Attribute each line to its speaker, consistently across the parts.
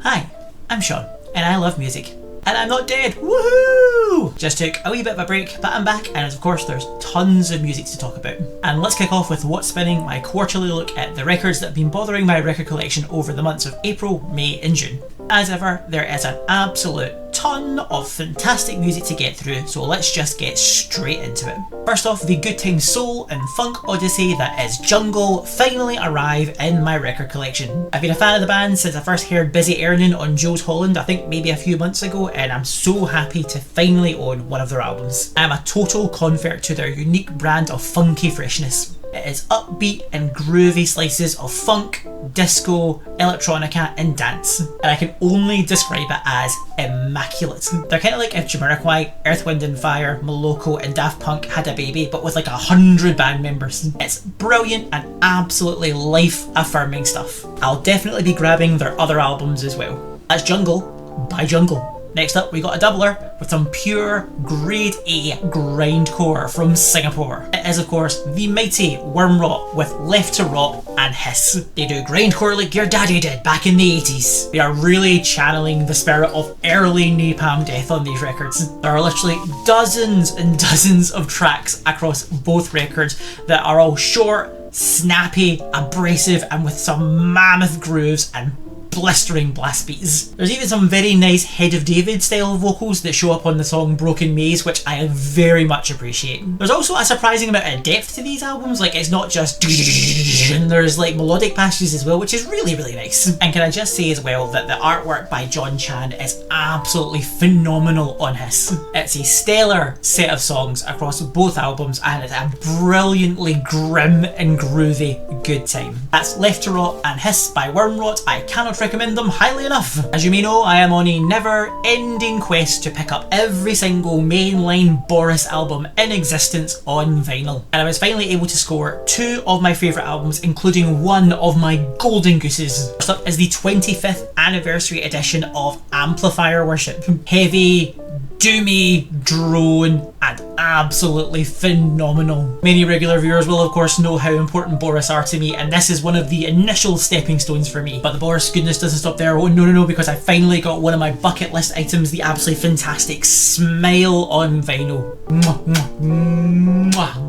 Speaker 1: Hi, I'm Sean, and I love music. And I'm not dead, woohoo! Just took a wee bit of a break, but I'm back, and of course there's tons of music to talk about. And let's kick off with What's Spinning, my quarterly look at the records that have been bothering my record collection over the months of April, May and June. As ever, there is an absolute ton of fantastic music to get through, so let's just get straight into it. First off, the good time soul and funk odyssey that is Jungle finally arrive in my record collection. I've been a fan of the band since I first heard Busy Earning on Joe's Holland, I think maybe a few months ago, and I'm so happy to finally own one of their albums. I'm a total convert to their unique brand of funky freshness. It is upbeat and groovy slices of funk, disco, electronica and dance, and I can only describe it as immaculate. They're kind of like if Jamiroquai, Earth, Wind and Fire, Moloko and Daft Punk had a baby but with like 100 band members. It's brilliant and absolutely life-affirming stuff. I'll definitely be grabbing their other albums as well. That's Jungle by Jungle. Next up, we got a doubler with some pure grade A grindcore from Singapore. It is of course the mighty Wormrot with Left to Rot and Hiss. They do grindcore like your daddy did back in the 80s. They are really channeling the spirit of early Napalm Death on these records. There are literally dozens and dozens of tracks across both records that are all short, snappy, abrasive and with some mammoth grooves and blistering blast beats. There's even some very nice Head of David style vocals that show up on the song Broken Maze, which I very much appreciate. There's also a surprising amount of depth to these albums, like it's not just and there's like melodic passages as well, which is really nice. And can I just say as well that the artwork by John Chan is absolutely phenomenal on Hiss. It's a stellar set of songs across both albums and it's a brilliantly grim and groovy good time. That's Left to Rot and Hiss by Wormrot. I cannot recommend them highly enough. As you may know, I am on a never-ending quest to pick up every single mainline Boris album in existence on vinyl, and I was finally able to score two of my favourite albums, including one of my golden gooses. First up is the 25th anniversary edition of Amplifier Worship. Heavy, doomy, drone, and absolutely phenomenal. Many regular viewers will of course know how important Boris are to me, and this is one of the initial stepping stones for me. But the Boris goodness doesn't stop there. Oh no, because I finally got one of my bucket list items, the absolutely fantastic Smile on vinyl.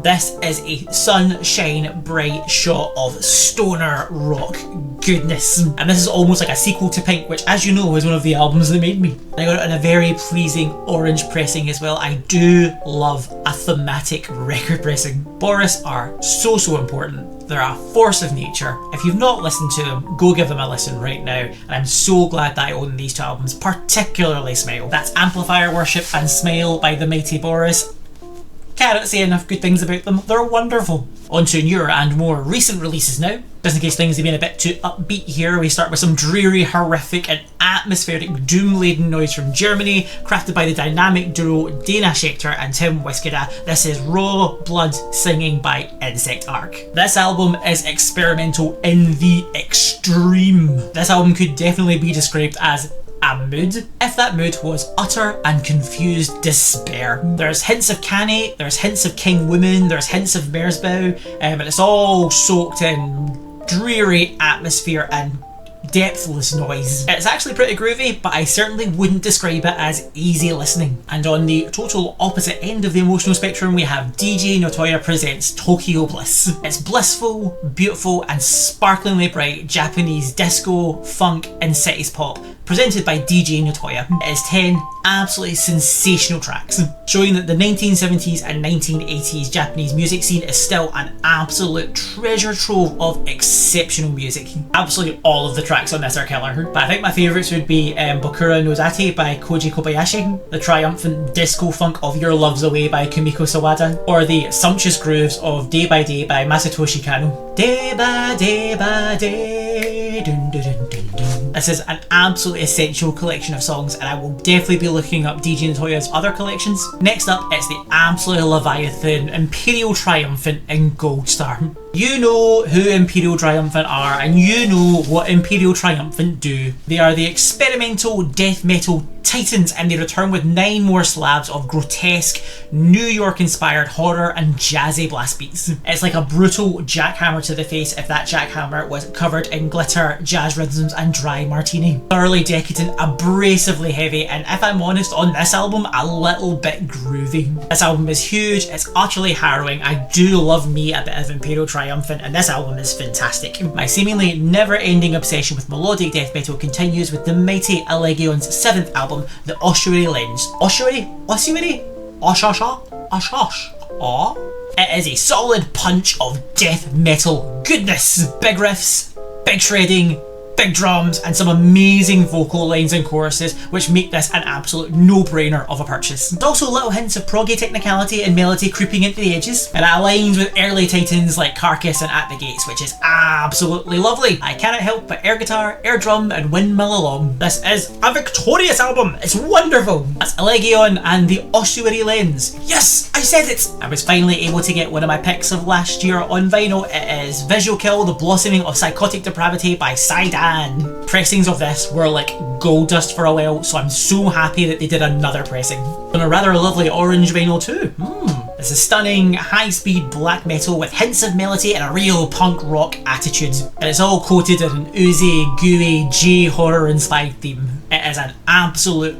Speaker 1: This is a sunshine bright shot of stoner rock goodness, and this is almost like a sequel to Pink, which as you know is one of the albums that made me. I got it in a very pleasing orange pressing as well. I do love a thematic record pressing. Boris are so important. They're a force of nature. If you've not listened to them, go give them a listen right now, and I'm so glad that I own these two albums, particularly Smile. That's Amplifier Worship and Smile by the mighty Boris. Cannot say enough good things about them. They're wonderful. On to newer and more recent releases now. Just in case things have been a bit too upbeat here, we start with some dreary, horrific and atmospheric doom-laden noise from Germany, crafted by the dynamic duo Dana Schechter and Tim Wiskeda. This is Raw Blood Singing by Insect Arc. This album is experimental in the extreme. This album could definitely be described as a mood, if that mood was utter and confused despair. There's hints of Canny, there's hints of King Woman, there's hints of Mersbow, and it's all soaked in dreary atmosphere and depthless noise. It's actually pretty groovy, but I certainly wouldn't describe it as easy listening. And on the total opposite end of the emotional spectrum, we have DJ Notoya presents Tokyo Bliss. It's blissful, beautiful and sparklingly bright Japanese disco, funk and cities pop, presented by DJ Notoya. It is 10 absolutely sensational tracks, showing that the 1970s and 1980s Japanese music scene is still an absolute treasure trove of exceptional music. Absolutely all of the tracks on this are killer, but I think my favourites would be Bokura no Zate by Koji Kobayashi, the triumphant disco funk of Your Love's Away by Kumiko Sawada, or the sumptuous grooves of Day by Day by Masatoshi Kano. Day by day, dun dun dun dun dun. This is an absolutely essential collection of songs, and I will definitely be looking up DJ Notoya's other collections. Next up, it's the absolute Leviathan Imperial Triumphant and Goldstar. You know who Imperial Triumphant are, and you know what Imperial Triumphant do. They are the experimental death metal Titans, and they return with 9 more slabs of grotesque, New York inspired horror and jazzy blast beats. It's like a brutal jackhammer to the face if that jackhammer was covered in glitter, jazz rhythms and dry martini. Thoroughly decadent, abrasively heavy, and if I'm honest, on this album, a little bit groovy. This album is huge, it's utterly harrowing. I do love me a bit of Imperial Triumphant, and this album is fantastic. My seemingly never-ending obsession with melodic death metal continues with the mighty Allegion's 7th album, the Ossuary Lense. Ossuary? Ossuary? Oshosha? Oshosh? Aw? It is a solid punch of death metal goodness. Big riffs, big shredding, big drums, and some amazing vocal lines and choruses, which make this an absolute no-brainer of a purchase. There's also little hints of proggy technicality and melody creeping into the edges, and it aligns with early Titans like Carcass and At the Gates, which is absolutely lovely. I cannot help but air guitar, air drum, and windmill along. This is a victorious album. It's wonderful. That's Allegeon and the Ossuary Lense. Yes, I said it! I was finally able to get one of my picks of last year on vinyl. It is Visual Kill, The Blossoming of Psychotic Depravity by Saidan. Pressings of this were like gold dust for a while, so I'm so happy that they did another pressing. On a rather lovely orange vinyl too. This is stunning, high-speed black metal with hints of melody and a real punk rock attitude. And it's all coated in an oozy, gooey, J-horror inspired theme. It is an absolute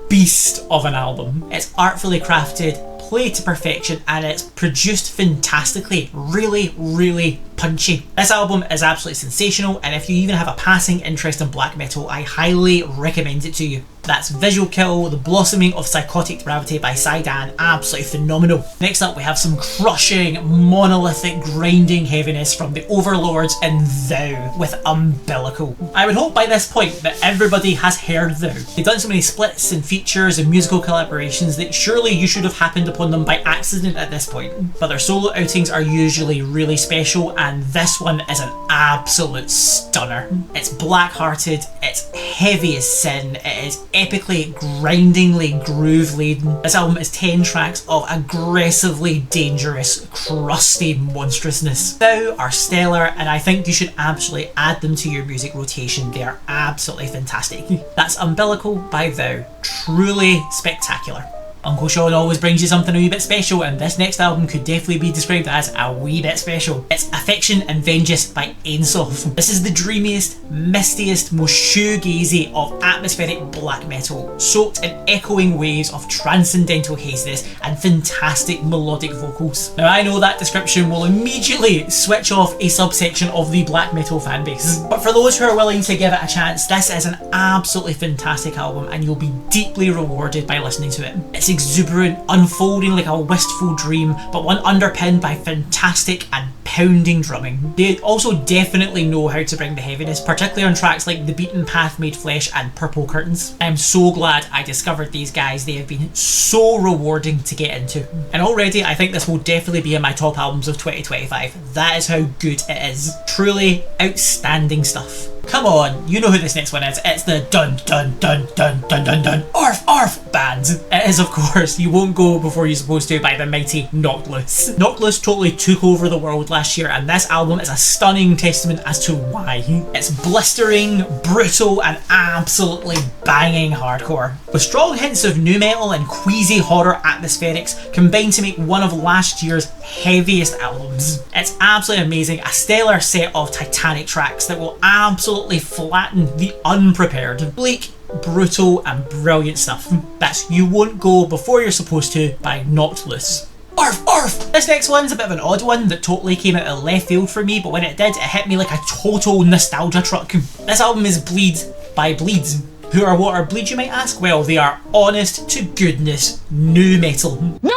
Speaker 1: beast of an album. It's artfully crafted, played to perfection, and it's produced fantastically. Really, really punchy. This album is absolutely sensational, and if you even have a passing interest in black metal, I highly recommend it to you. That's Visual Kill, The Blossoming of Psychotic Depravity by Saidan. Absolutely phenomenal. Next up we have some crushing, monolithic, grinding heaviness from the Overlords in Thou with Umbilical. I would hope by this point that everybody has heard Thou. They've done so many splits and features and musical collaborations that surely you should have happened upon them by accident at this point. But their solo outings are usually really special, and this one is an absolute stunner. It's black-hearted, it's heavy as sin, it is epically, grindingly groove-laden. This album is 10 tracks of aggressively dangerous, crusty monstrousness. Thou are stellar, and I think you should absolutely add them to your music rotation. They are absolutely fantastic. That's Umbilical by Thou. Truly spectacular. Uncle Sean always brings you something a wee bit special, and this next album could definitely be described as a wee bit special. It's Affection and Vengeance by Ainsoph. This is the dreamiest, mistiest, most shoegazy of atmospheric black metal, soaked in echoing waves of transcendental haziness and fantastic melodic vocals. Now I know that description will immediately switch off a subsection of the black metal fanbase, but for those who are willing to give it a chance, this is an absolutely fantastic album, and you'll be deeply rewarded by listening to it. It's exuberant, unfolding like a wistful dream, but one underpinned by fantastic and pounding drumming. They also definitely know how to bring the heaviness, particularly on tracks like The Beaten Path Made Flesh and Purple Curtains. I'm so glad I discovered these guys. They have been so rewarding to get into. And already I think this will definitely be in my top albums of 2025. That is how good it is. Truly outstanding stuff. Come on, you know who this next one is. It's the dun dun dun dun dun dun dun Arf Arf band. It is, of course, You Won't Go Before You're Supposed To by the mighty Knocked Loose. Knocked Loose totally took over the world last year, and this album is a stunning testament as to why. It's blistering, brutal, and absolutely banging hardcore, with strong hints of nu metal and queasy horror atmospherics combined to make one of last year's heaviest albums. It's absolutely amazing, a stellar set of titanic tracks that will absolutely flatten the unprepared. Bleak, brutal, and brilliant stuff. That's You Won't Go Before You're Supposed To by Knocked Loose. Arf, arf! This next one's a bit of an odd one that totally came out of left field for me, but when it did, it hit me like a total nostalgia truck. This album is Bleed by Bleeds. Who are what are Bleed, you might ask? Well, they are honest to goodness nu metal. No!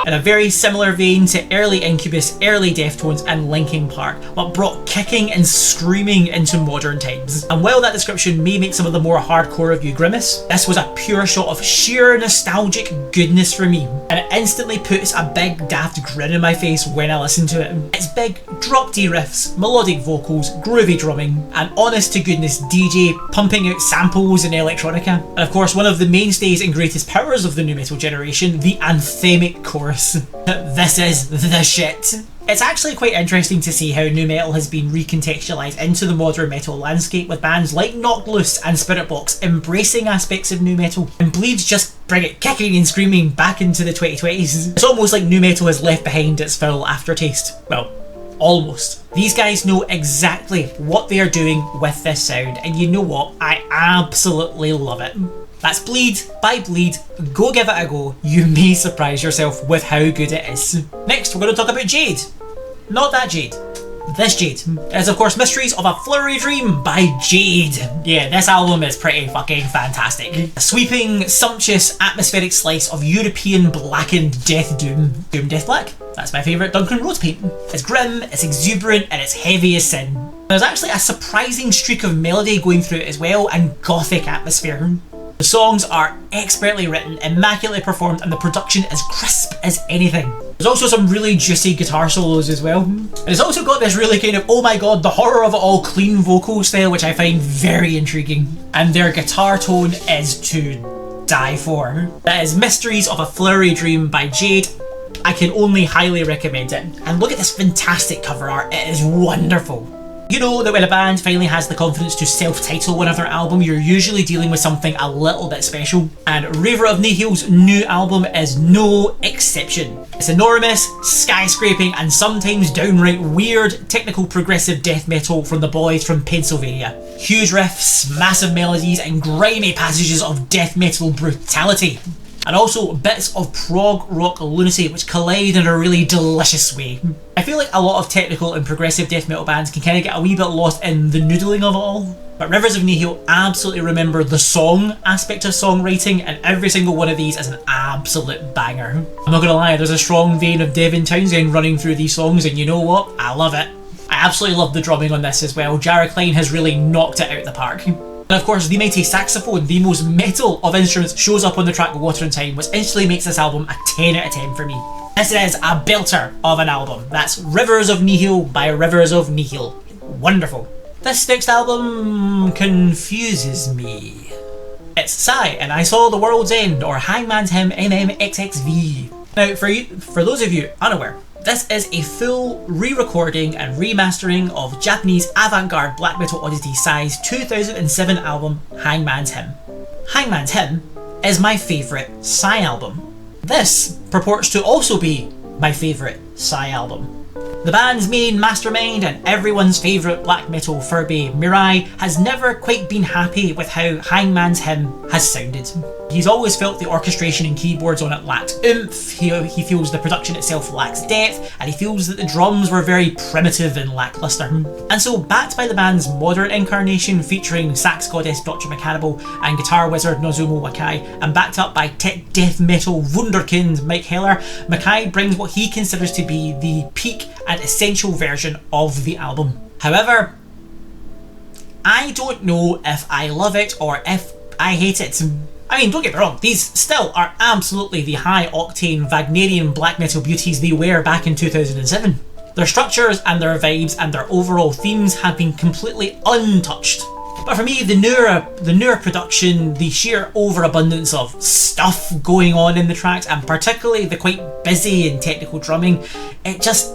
Speaker 1: In a very similar vein to early Incubus, early Deftones and Linkin Park, but brought kicking and screaming into modern times. And while that description may make some of the more hardcore of you grimace, this was a pure shot of sheer nostalgic goodness for me, and it instantly puts a big daft grin on my face when I listen to it. It's big, drop D riffs, melodic vocals, groovy drumming, and honest to goodness DJ pumping out samples and electronica. And of course, one of the mainstays and greatest powers of the nu metal generation, the anthemic chorus. This is the shit. It's actually quite interesting to see how nu metal has been recontextualised into the modern metal landscape, with bands like Knocked Loose and Spiritbox embracing aspects of nu metal, and Bleed just bring it kicking and screaming back into the 2020s. It's almost like nu metal has left behind its full aftertaste. Well, almost. These guys know exactly what they are doing with this sound, and you know what? I absolutely love it. That's Bleed by Bleed. Go give it a go. You may surprise yourself with how good it is. Next, we're going to talk about Jade. Not that Jade. This Jade is, of course, Mysteries of a Flowery Dream by Jade. Yeah, this album is pretty fucking fantastic. A sweeping, sumptuous, atmospheric slice of European blackened death doom. Doom Death Black. That's my favourite Duncan Rhodes painting. It's grim, it's exuberant, and it's heavy as sin. There's actually a surprising streak of melody going through it as well, and gothic atmosphere. The songs are expertly written, immaculately performed, and the production is crisp as anything. There's also some really juicy guitar solos as well. And it's also got this really kind of, oh my god, the horror of it all clean vocal style, which I find very intriguing. And their guitar tone is to die for. That is Mysteries of a Flowery Dream by Jade. I can only highly recommend it. And look at this fantastic cover art, it is wonderful. You know that when a band finally has the confidence to self-title one of their album, you're usually dealing with something a little bit special, and Raver of Nihil's new album is no exception. It's enormous, skyscraping, and sometimes downright weird technical progressive death metal from the boys from Pennsylvania. Huge riffs, massive melodies, and grimy passages of death metal brutality. And also bits of prog rock lunacy which collide in a really delicious way. I feel like a lot of technical and progressive death metal bands can kind of get a wee bit lost in the noodling of it all, but Rivers of Nihil absolutely remember the song aspect of songwriting, and every single one of these is an absolute banger. I'm not gonna lie, there's a strong vein of Devin Townsend running through these songs, and you know what? I love it. I absolutely love the drumming on this as well. Jarrah Klein has really knocked it out the park. And of course, the mighty saxophone, the most metal of instruments, shows up on the track Water and Time, which instantly makes this album a 10 out of 10 for me. This is a belter of an album. That's Rivers of Nihil by Rivers of Nihil. Wonderful. This next album confuses me. It's Sigh and I Saw the World's End, or Hangman's Hymn MMXXV. Now, for those of you unaware, this is a full re-recording and remastering of Japanese avant-garde black metal oddity Sigh's 2007 album Hangman's Hymn. Hangman's Hymn is my favourite Sigh album. This purports to also be my favourite Sigh album. The band's main mastermind and everyone's favourite black metal Furby, Mirai, has never quite been happy with how Hangman's Hymn has sounded. He's always felt the orchestration and keyboards on it lacked oomph, he feels the production itself lacks depth, and he feels that the drums were very primitive and lacklustre. And so, backed by the band's modern incarnation featuring sax goddess Dr. McCannibal and guitar wizard Nozomu Wakai, and backed up by tech death metal wunderkind Mike Heller, Mackay brings what he considers to be the peak and essential version of the album. However, I don't know if I love it or if I hate it. I mean, don't get me wrong, these still are absolutely the high-octane Wagnerian black metal beauties they were back in 2007. Their structures and their vibes and their overall themes have been completely untouched. But for me, the newer production, the sheer overabundance of stuff going on in the tracks, and particularly the quite busy and technical drumming, it just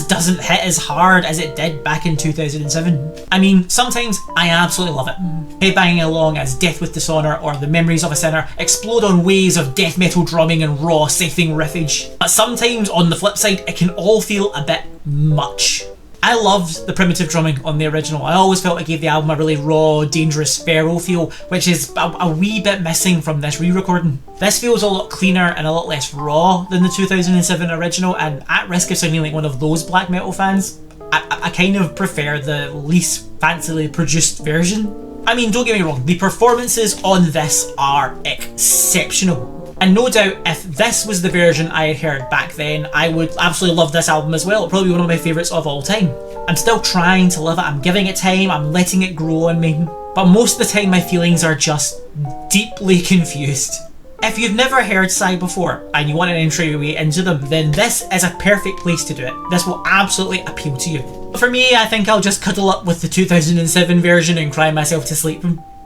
Speaker 1: doesn't hit as hard as it did back in 2007. I mean, sometimes I absolutely love it. Headbanging along as Death with Dishonour or The Memories of a Sinner explode on waves of death metal drumming and raw, scything riffage. But sometimes, on the flip side, it can all feel a bit much. I loved the primitive drumming on the original. I always felt it gave the album a really raw, dangerous, feral feel, which is a wee bit missing from this re-recording. This feels a lot cleaner and a lot less raw than the 2007 original, and at risk of sounding like one of those black metal fans, I kind of prefer the least fancily produced version. I mean, don't get me wrong, the performances on this are exceptional. And no doubt, if this was the version I had heard back then, I would absolutely love this album as well. Probably one of my favourites of all time. I'm still trying to love it, I'm giving it time, I'm letting it grow on me. But most of the time my feelings are just deeply confused. If you've never heard Sigh before, and you want an entryway into them, then this is a perfect place to do it. This will absolutely appeal to you. But for me, I think I'll just cuddle up with the 2007 version and cry myself to sleep.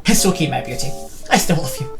Speaker 1: It's okay, my beauty. I still love you.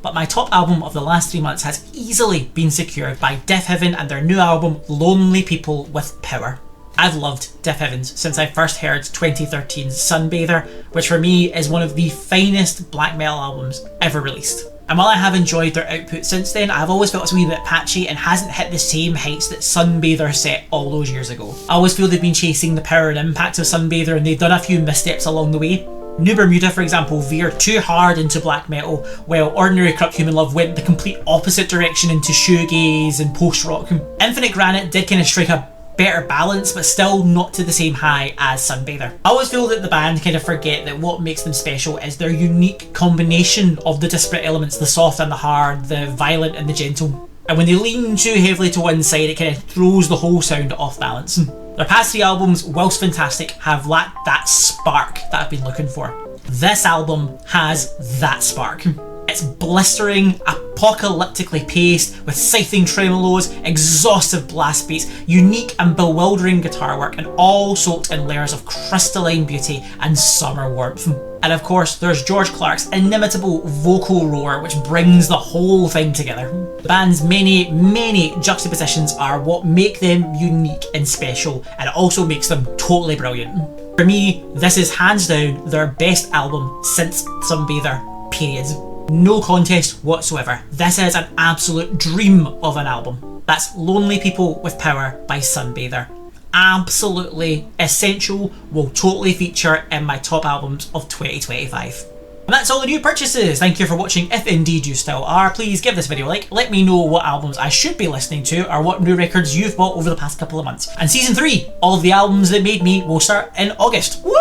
Speaker 1: but my top album of the last 3 months has easily been secured by Deafheaven and their new album Lonely People with Power. I've loved Deafheaven since I first heard 2013's Sunbather, which for me is one of the finest black metal albums ever released. And while I have enjoyed their output since then, I've always felt it's a wee bit patchy and hasn't hit the same heights that Sunbather set all those years ago. I always feel they've been chasing the power and impact of Sunbather and they've done a few missteps along the way. New Bermuda, for example, veered too hard into black metal, while Ordinary Corrupt Human Love went the complete opposite direction into shoegaze and post-rock. Infinite Granite did kind of strike a better balance, but still not to the same high as Sunbather. I always feel that the band kind of forget that what makes them special is their unique combination of the disparate elements, the soft and the hard, the violent and the gentle. And when they lean too heavily to one side, it kind of throws the whole sound off balance. Their past 3 albums, whilst fantastic, have lacked that spark that I've been looking for. This album has that spark. It's blistering, apocalyptically paced, with scything tremolos, exhaustive blast beats, unique and bewildering guitar work, and all soaked in layers of crystalline beauty and summer warmth. And of course, there's George Clarke's inimitable vocal roar, which brings the whole thing together. The band's many juxtapositions are what make them unique and special, and it also makes them totally brilliant. For me, this is hands down their best album since Sunbather, period. No contest whatsoever. This is an absolute dream of an album. That's Lonely People with Power by Sunbather. Absolutely essential, will totally feature in my top albums of 2025. And that's all the new purchases. Thank you for watching. If indeed you still are, please give this video a like. Let me know what albums I should be listening to or what new records you've bought over the past couple of months. And season 3, all of the albums that made me, will start in August. Woo!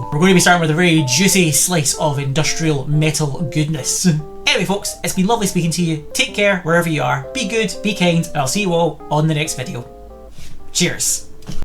Speaker 1: We're going to be starting with a very juicy slice of industrial metal goodness. Anyway folks, it's been lovely speaking to you. Take care wherever you are. Be good, be kind, and I'll see you all on the next video. Cheers.